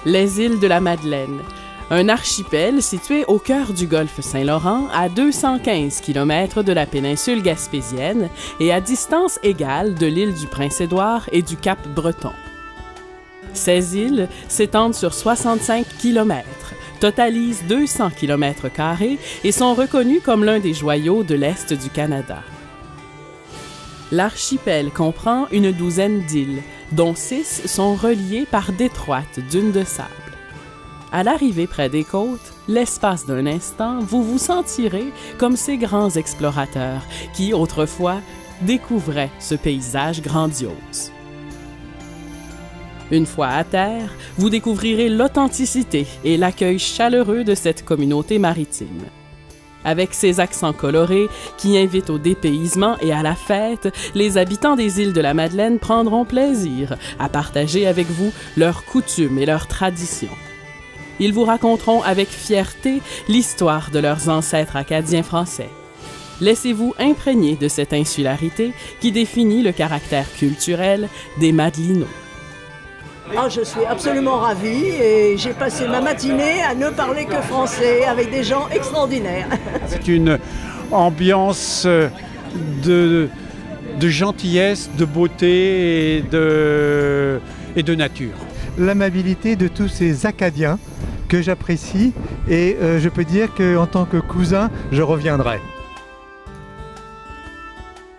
Les îles de la Madeleine, un archipel situé au cœur du golfe Saint-Laurent, à 215 km de la péninsule gaspésienne et à distance égale de l'île du Prince-Édouard et du Cap Breton. Ces îles s'étendent sur 65 km, totalisent 200 km² et sont reconnues comme l'un des joyaux de l'Est du Canada. L'archipel comprend une douzaine d'îles, dont 6 sont reliées par d'étroites dunes de sable. À l'arrivée près des côtes, l'espace d'un instant, vous vous sentirez comme ces grands explorateurs qui, autrefois, découvraient ce paysage grandiose. Une fois à terre, vous découvrirez l'authenticité et l'accueil chaleureux de cette communauté maritime. Avec ses accents colorés qui invitent au dépaysement et à la fête, les habitants des îles de la Madeleine prendront plaisir à partager avec vous leurs coutumes et leurs traditions. Ils vous raconteront avec fierté l'histoire de leurs ancêtres acadiens français. Laissez-vous imprégner de cette insularité qui définit le caractère culturel des Madelinots. Ah, je suis absolument ravie et j'ai passé ma matinée à ne parler que français avec des gens extraordinaires. C'est une ambiance de gentillesse, de beauté et de nature. L'amabilité de tous ces Acadiens que j'apprécie et je peux dire qu'en tant que cousin, je reviendrai.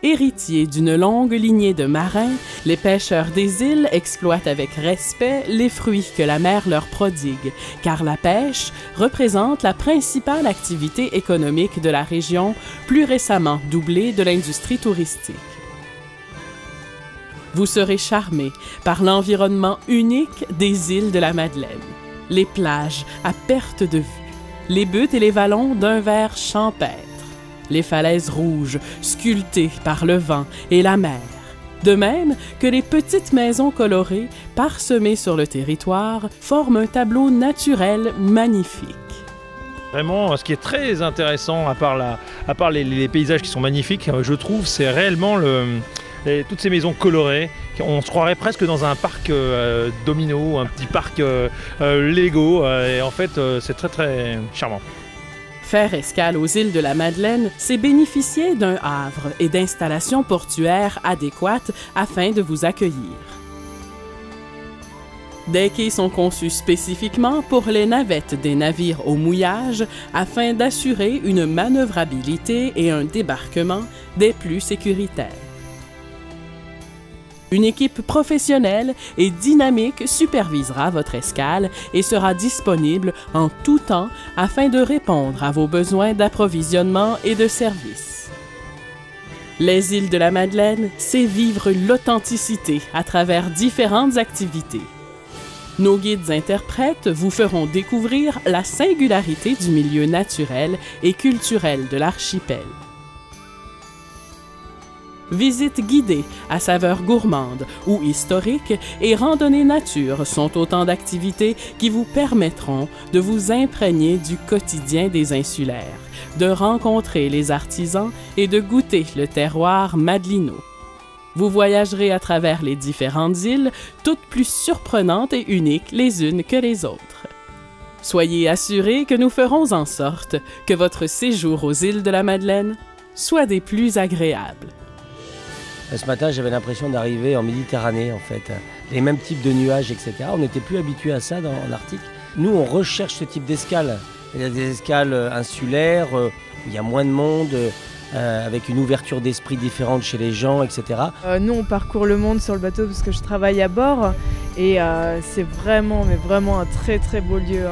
Héritiers d'une longue lignée de marins, les pêcheurs des îles exploitent avec respect les fruits que la mer leur prodigue, car la pêche représente la principale activité économique de la région, plus récemment doublée de l'industrie touristique. Vous serez charmé par l'environnement unique des îles de la Madeleine, les plages à perte de vue, les buttes et les vallons d'un vert champêtre, les falaises rouges sculptées par le vent et la mer, de même que les petites maisons colorées parsemées sur le territoire forment un tableau naturel magnifique. Vraiment, ce qui est très intéressant, à part les paysages qui sont magnifiques, je trouve, c'est réellement toutes ces maisons colorées. On se croirait presque dans un parc domino, un petit parc Lego, et en fait, c'est très très charmant. Faire escale aux îles de la Madeleine, c'est bénéficier d'un havre et d'installations portuaires adéquates afin de vous accueillir. Des quais sont conçus spécifiquement pour les navettes des navires au mouillage afin d'assurer une manœuvrabilité et un débarquement des plus sécuritaires. Une équipe professionnelle et dynamique supervisera votre escale et sera disponible en tout temps afin de répondre à vos besoins d'approvisionnement et de service. Les îles de la Madeleine, c'est vivre l'authenticité à travers différentes activités. Nos guides interprètes vous feront découvrir la singularité du milieu naturel et culturel de l'archipel. Visites guidées à saveur gourmande ou historique et randonnées nature sont autant d'activités qui vous permettront de vous imprégner du quotidien des insulaires, de rencontrer les artisans et de goûter le terroir madelino. Vous voyagerez à travers les différentes îles, toutes plus surprenantes et uniques les unes que les autres. Soyez assurés que nous ferons en sorte que votre séjour aux îles de la Madeleine soit des plus agréables. Ce matin, j'avais l'impression d'arriver en Méditerranée, en fait. Les mêmes types de nuages, etc. On n'était plus habitués à ça en Arctique. Nous, on recherche ce type d'escale. Il y a des escales insulaires, où il y a moins de monde, avec une ouverture d'esprit différente chez les gens, etc. Nous, on parcourt le monde sur le bateau parce que je travaille à bord. Et c'est vraiment, mais vraiment un très très beau lieu.